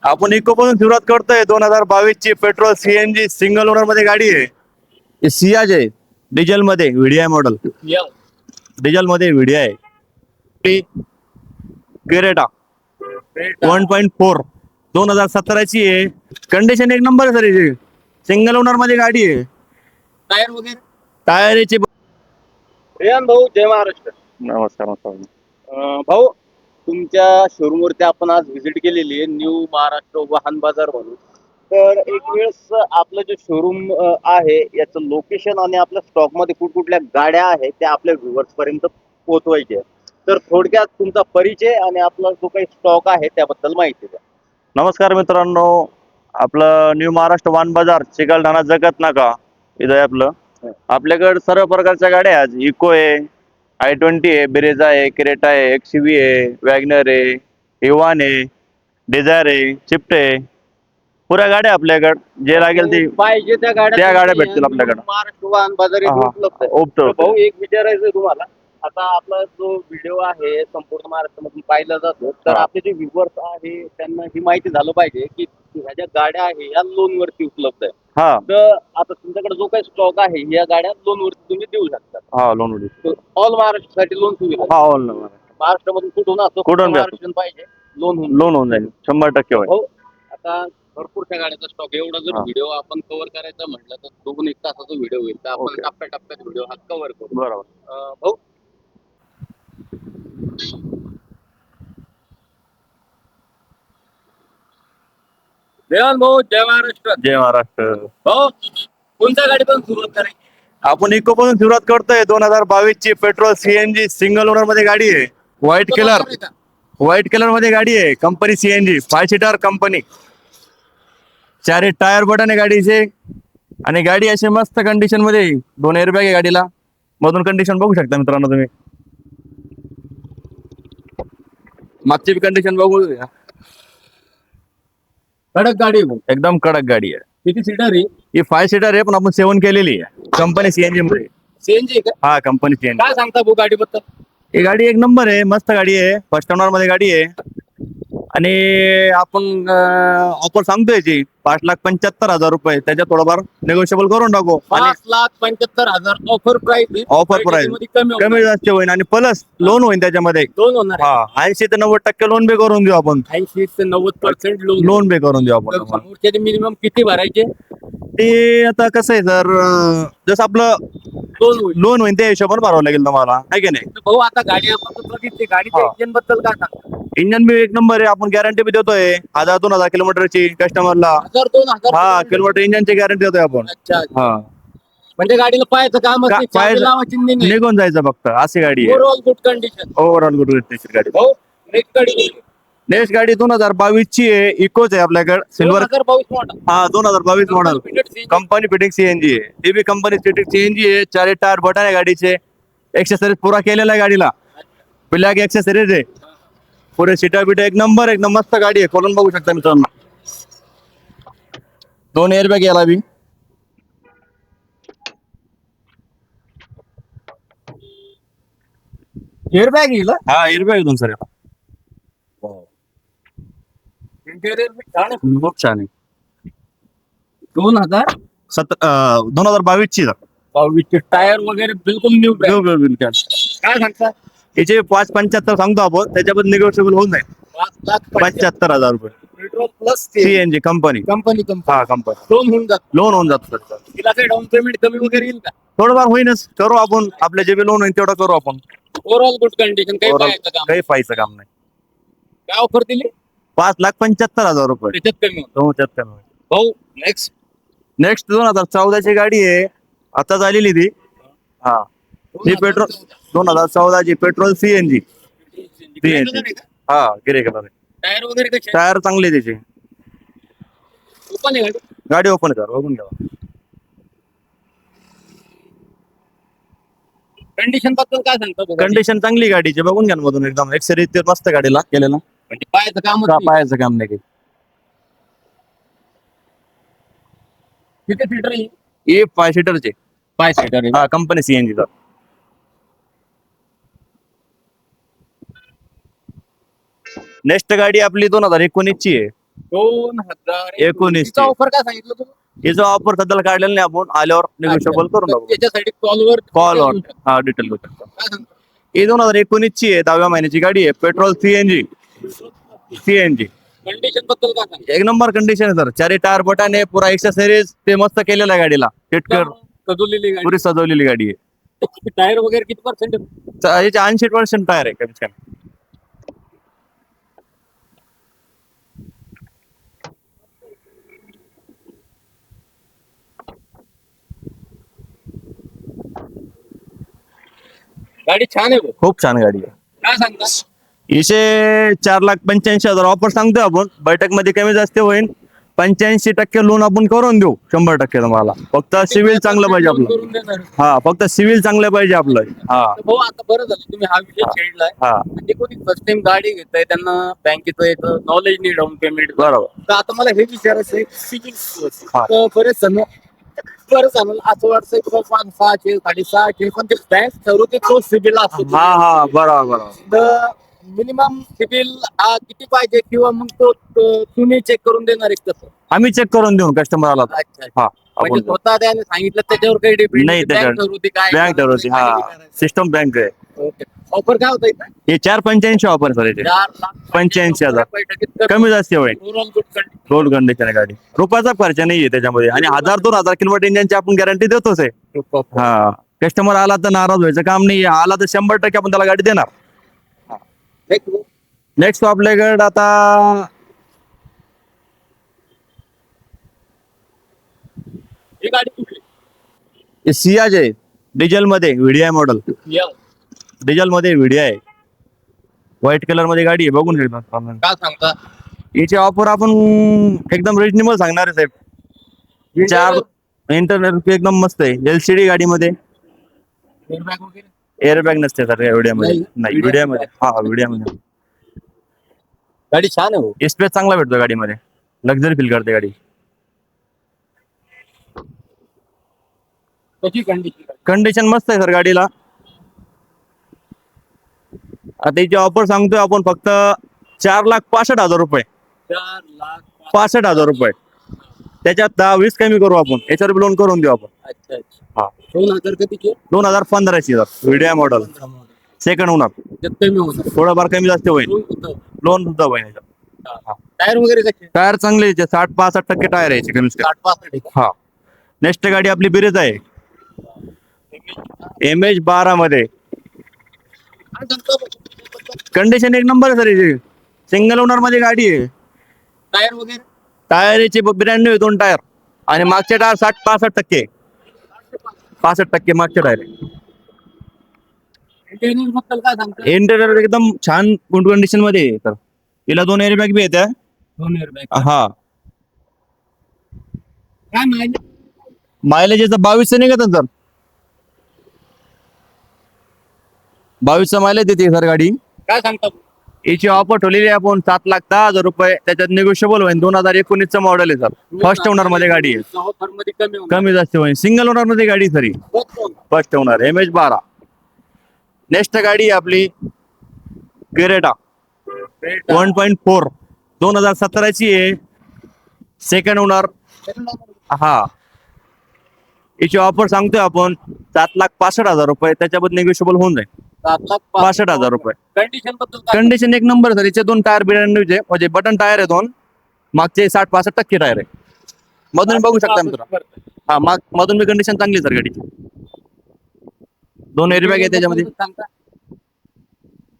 आपण इको पासून सुरुवात करतोय 2022 ची पेट्रोल सीएनजी सिंगल ओनर मध्ये गाडी आहे. ही सियाज आहे डिझेल मध्ये व्हीडीआय मॉडेल. डिझेल मध्ये व्हीडीआय क्रेटा 1.4 2017 ची आहे. कंडिशन एक नंबर आहे सर. हिची सिंगल ओनर मध्ये गाडी आहे. टायर वगैरे टायरची रेहान भाऊ, जय महाराष्ट्र. नमस्कार. भाऊ, तुमच्या शोरूम वरती आपण आज व्हिजिट केलेली आहे, न्यू महाराष्ट्र वाहन बाजार म्हणून. तर एक वेळेस आपलं जे शोरूम आहे याचं लोकेशन आणि आपल्या स्टॉक मध्ये कुठकुठल्या गाड्या आहेत त्या आपल्या व्ह्युअर्स पर्यंत पोहोचवायचे आहे. तर थोडक्यात तुमचा परिचय आणि आपला जो काही स्टॉक आहे त्याबद्दल माहिती द्या. नमस्कार मित्रांनो. आपलं न्यू महाराष्ट्र वाहन बाजार चिकलठाणा जगत नाका इथं आहे आपलं. आपल्याकडे सर्व प्रकारच्या गाड्या आहेत. इको आहे, i20 आहे, ब्रेझा आहे, क्रेटा आहे, XUV आहे, वॅगनर आहे, इव्हान आहे, डिझायर आहे, स्विफ्ट आहे. पुऱ्या गाड्या आपल्याकडे जे लागेल ते पाहिजे त्या गाड्या भेटतील आपल्याकडे. महाराष्ट्र वाहन बाजार इथे उपलब्ध आहे. तर भाऊ, एक विचारायचं आहे तुम्हाला. आता आपला जो व्हिडिओ आहे संपूर्ण महाराष्ट्रामधून पाहिला जातो, तर आपले जे व्ह्युअर्स आहे त्यांना ही माहिती झालं पाहिजे की ह्या ज्या गाड्या आहे या लोन वरती उपलब्ध आहे. हा तर आता तुमच्याकडे जो काही स्टॉक आहे या गाड्या लोन वरती तुम्ही देऊ शकता. हा लोन ऑल महाराष्ट्रासाठी लोन सुविधा. हा ऑल महाराष्ट्रामधून कुठून असतो, कुठून महाराष्ट्र पाहिजे लोन लोन होऊन जाईल 100% होईल. हो. आता भरपूरशा गाड्याचा स्टॉक एवढा जर हा. व्हिडिओ आपण कव्हर करायचा म्हटलं तर 2-1 तासाचा व्हिडिओ होईल. तर आपण Okay. टप्प्याटप्प्यात व्हिडिओ हा कव्हर करू. बरोबर. भाऊ, रेहान भाऊ, जय महाराष्ट्र. जय महाराष्ट्र. भाऊ, कोणत्या गाडीपासून सुरुवात करायची? आपण इको पासून सुरुवात करतोय 2022 ची पेट्रोल सीएनजी सिंगल ओनर मध्ये गाडी आहे. व्हाईट कलर मध्ये गाडी आहे. Company CNG 5 seater company. चारी टायर बटन आहे गाडीचे आणि गाडी अशी मस्त कंडिशन मध्ये आहे. 2 एअरबॅग आहे गाडीला. मधून कंडिशन बघू शकता मित्रांनो तुम्ही. मागची कंडिशन बघू. कडक गाडी भाऊ. एकदम कडक गाडी आहे. किती सीटर आहे? ही 5 सीटर आहे पण आपण 7 केलेली आहे. कंपनी सीएनजी मध्ये. सीएनजी का? हा कंपनी सीएनजी. काय सांगता भाऊ गाडीबद्दल? ही गाडी एक नंबर आहे. मस्त गाडी आहे. फर्स्ट ओनर मध्ये गाडी आहे आणि आपण ऑफर सांगतोय याची 5,75,000 रुपये. त्याच्यात थोडंफार नेगोशिएबल करून टाकू. आणि 5,75,000 ऑफर प्राइस. ऑफर प्राइस कमी जास्त होईल आणि प्लस लोन होईल त्याच्यामध्ये. लोन होणार आहे. हा 80 ते 90% लोन पे करून देऊ आपण. 80 ते 90% लोन पे करून देऊ आपण. समोरचे मिनिमम किती भरायचे? ते आता कसं आहे सर, जसं आपलं लोन होईल. लोन होईल त्या हिशोबाने भरावं लागेल तुम्हाला, आहे की नाही. तर भाऊ, आता गाडी आपण बघितली, गाडीच्या हा. इंजिन बद्दल काय सांगता? इंजन बी एक नंबर आहे. आपण गॅरंटी बी देतोय 1000-2000 किलोमीटरची कस्टमरला. 1,000-2,000 हा किलोमीटर इंजनची गॅरंटी देतोय आपण. अच्छा. हा म्हणजे गाडीला पाहायचं काम असते, पाहायचं- चाबी लावायची नाही. निघून जायचं फक्त, अशी गाडी आहे. Overall good condition. Overall good गाडी. भाऊ, नेक्स्ट गाडी नेक्स्ट गाडी 2022 ची आहे. इकोच आहे आपल्याकडे. सिल्वर. 2022 मॉडेल. हा 2022 मॉडेल. कंपनी फिटिंग सीएनजी आहे. ती बी कंपनी फिटिंग सीएनजी आहे. 4 टायर बटन आहे गाडीचे. एक्सेसरीज पुरा केलेला आहे गाडीला. ब्लॅक एक्सेसरीज आहे. पुरे सीटा बिटा एक नंबर एकदम मस्त गाडी आहे. खोलून बघू शकता मित्रांनो. 2 एअरबॅग याला बी. एअरबॅग येईल. हा एअरबॅग 2 सर. इंटेरियर खूप छान आहे. 2022 ची चे टायर वगैरे बिलकुल न्यू. काय सांगता? याचे 5,75,000 सांगतो आपण. त्याच्याबद्दल निगोशिएबल होऊन जाईल. 75,000 रुपये. Petrol plus CNG company. Company हा कंपनी. लोन होऊन जात. लोन होऊन जातं सर. तिला काही डाऊन पेमेंट कमी वगैरे येईल का? थोडंफार होईनच. करू आपण. आपल्या जे बी लोन होईल तेवढं करू आपण. Overall good condition. काही Overall पाहायचं काम. काही पाहायचं काम नाही. काय ऑफर दिली? 5,75,000 रुपये. त्याच्यात कमी होतं. भाऊ, नेक्स्ट नेक्स्ट 2014 ची गाडी आहे. आता झालेली ती. हा ही पेट्रोल 2014 ची पेट्रोल सीएनजी. हा गिरे कलर आहे. टायर वगैरे कसे? टायर चांगले आहे त्याचे. ओपन आहे गाडी. गाडी ओपन कर, बघून घ्या. कंडिशन बद्दल काय सांगता भाऊ? कंडिशन चांगली गाडीची. बघून घ्या ना मधून एकदम एक्सरी मस्त गाडीला केलेला. म्हणजे पाहायचं काम पाहायचं काम नाही. किती सीटर आहे? हे 5 सीटरचे. 5 सीटर आहे. हा कंपनी सीएनजी चा. नेक्स्ट गाडी आपली 2019 ची आहे. 19 ऑफर काय सांगितलं तुम्ही? याचा ऑफर सध्याला काढलेला नाही, आपण आल्यावर निगोशिएबल करून टाकू. त्याच्यासाठी कॉलवर कॉल हा डिटेल काय सांगता? ही 2019 ची आहे, 10व्या महिन्याची गाडी आहे. Petrol CNG. कंडिशन बद्दल काय सांगता? एक नंबर कंडिशन आहे सर. चारी टायर बटाने पुरा एक्सेसरीज ते मस्त केलेला आहे गाडीला. फिटकर सजवलेली गाडी. पुरी सजवलेली गाडी आहे. टायर वगैरे किती पर्सेंट? याचे 80% टायर आहे कमीत कमी. गाडी छान आहे भाऊ. खूप छान गाडी आहे. काय सांगता? इशे 4,85,000 ऑफर सांगतोय आपण. बैठक मध्ये कमी जास्त होईल. 85% लोन आपण करून देऊ 100% तुम्हाला. फक्त सिव्हिल चांगलं पाहिजे आपलं. करून देणार. हा फक्त सिव्हिल चांगलं पाहिजे आपलं. हा तर भाऊ आता बरं झालं तुम्ही हा विषय छेडलाय. हा म्हणजे कोणी फर्स्ट टाइम गाडी घेताय त्यांना बँकेचं याचं नॉलेज नाही, डाऊन पेमेंट. बरोबर. तर आता मला हे विचारायचं आहे, सिबिल हा. तर बरेच जण असं वाटतं की बाबा 600 650 पण ते बँक ठरवते तो सिबिल असतो. हा बरोबर. तर मिनिमम सिबिल किती पाहिजे किंवा मग तो तुम्ही चेक करून देणार एक तसं? आम्ही चेक करून देऊ कस्टमरला. अच्छा. हा म्हणजे आपण स्वतः त्याने सांगितलं त्याच्यावर काही डिपेंड नाही, त्याच्यावर काय बँक ठरवते. हा सिस्टम बँक आहे. ऑफर काय होत हे 4,85 ऑफर सर याचे. 4,85,000 85,000 कमी जास्त होईल. रोड कंडिशन आहे गाडी. रुपयाचा खर्च नाहीये त्याच्यामध्ये. आणि 1,000-2,000 किलोमीटर इंजनची आपण गॅरंटी देतोच आहे. हा कस्टमर आला तर नाराज व्हायचं काम नाही. आला तर 100% आपण त्याला गाडी देणार. नेक्स्ट आपल्याकडे आता ही गाडी कुठली? सियाज आहे. डिझेल मध्ये व्हीडीआय मॉडेल. डिझेल मध्ये व्हीडीआय व्हाईट कलर मध्ये गाडी आहे. बघून घेऊ. काय सांगता? याची ऑफर आपण एकदम रिजनेबल सांगणार आहे साहेब. 4 इंटरनेट एकदम मस्त आहे. LCD गाडीमध्ये एअरबॅग वगैरे एअरबॅग नसते सर या व्हिडिओमध्ये. नाही. नाही व्हिडिओमध्ये. हा व्हिडिओमध्ये गाडी छान आहे भाऊ. स्पेस चांगला भेटतो गाडीमध्ये. लक्झरी फील करते गाडी. कशी कंडिशन? कंडिशन मस्त आहे सर गाडीला. आता याची ऑफर सांगतोय आपण फक्त 4,65,000 रुपये. 65,000 रुपये. त्याच्यात 10-20 कमी करू आपण. याच्यावर लोन करून देऊ आपण. अच्छा अच्छा. हा 2,000 कधीचे? 2015 ची व्हिडिओ मॉडेल. Second owner. कमी होतं. थोडंफार कमी जास्त होईल. लोन सुद्धा होईल. टायर वगैरे कसे? टायर चांगले 60-65% टायर आहे कमी. 60-65. हा नेक्स्ट गाडी आपली बिरेज आहे. MH12 मध्ये. काय सांगता भाऊ? कंडिशन एक नंबर आहे सर याची. सिंगल ओनर मध्ये गाडी आहे. टायर वगैरे? टायर याचे ब्रँड न्यू 2 टायर. आणि मागचे टायर 60-65%. 65% मागचे टायर. इंटेरियर बद्दल काय सांगता? इंटेरियर एकदम छान गुड कंडिशन मध्ये आहे तर. तिला 2 एअरबॅग बी येत्या. 2 एअरबॅग. हा काय माहिती? मायलेज याचा 22 निघत सर. 22 मायलेज देते सर गाडी. काय सांगता? याची ऑफर ठेवलेली आहे आपण 7,10,000 रुपये. त्याच्यात निगोशिएबल होईल. 2019 मॉडेल आहे सर. फर्स्ट ओनर मध्ये गाडी आहे. ऑफर मध्ये कमी होणार. कमी जास्त होईल. सिंगल ओनर मध्ये गाडी सरी. First owner MH12. नेक्स्ट गाडी आहे आपली क्रेटा 1.4 2017 ची आहे. Second owner. हा याची ऑफर सांगतोय आपण 7,65,000 रुपये. त्याच्याबद्दल निगोशिएबल होऊन जाईल. 65,000 रुपये. कंडिशन बद्दल काय? कंडिशन एक नंबर सर. याचे 2 टायर ब्रँड न्यूचे म्हणजे बटन टायर आहे 2. मागचे 60-65% टायर आहे. मधून बघू शकता मित्र. हा मधून मी कंडिशन चांगली सर गाडीची. 2 एअरबॅग आहे त्याच्यामध्ये. सांगता?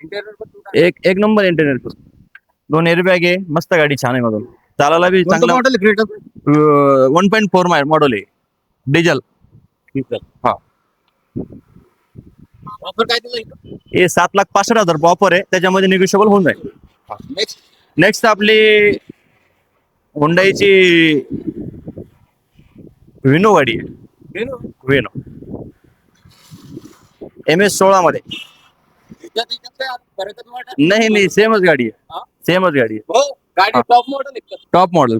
इंटेरियर बद्दल काय? एक नंबर इंटेरियर. 2 एअरबॅग आहे. मस्त गाडी छान आहे मधून. चालायला बी कोणतं चांगलं. मॉडेल आहे क्रेटा? 1.4 मॉडेल आहे. डिझेल. हा ऑफर काय दिलं इथं? हे 7,65,000 रुपये ऑफर आहे. त्याच्यामध्ये निगोशिएबल होऊन जाईल. नेक्स्ट नेक्स्ट आपली हुंडाईची विनो गाडी आहे. विनो MS16 मध्ये. नाही सेमच गाडी आहे. सेमच गाडी आहे. हो गाडी टॉप मॉडेल आहे. Top model.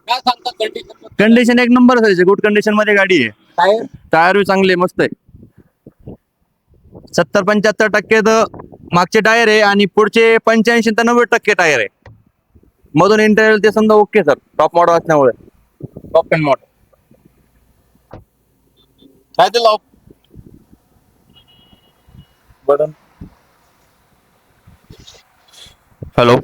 काय सांगता कंडिशन? कंडिशन एक नंबर आहे. गुड कंडिशन मध्ये गाडी आहे. टायर टायर बी चांगले मस्त आहे. 70-75% तर मागचे टायर आहे आणि पुढचे 85 ते 90% टायर आहे. मधून इंटेरियर ते समजा ओके सर, टॉप मॉडेल असल्यामुळे. टॉप एंड मॉडेल काय ते लाव बटन हॅलो.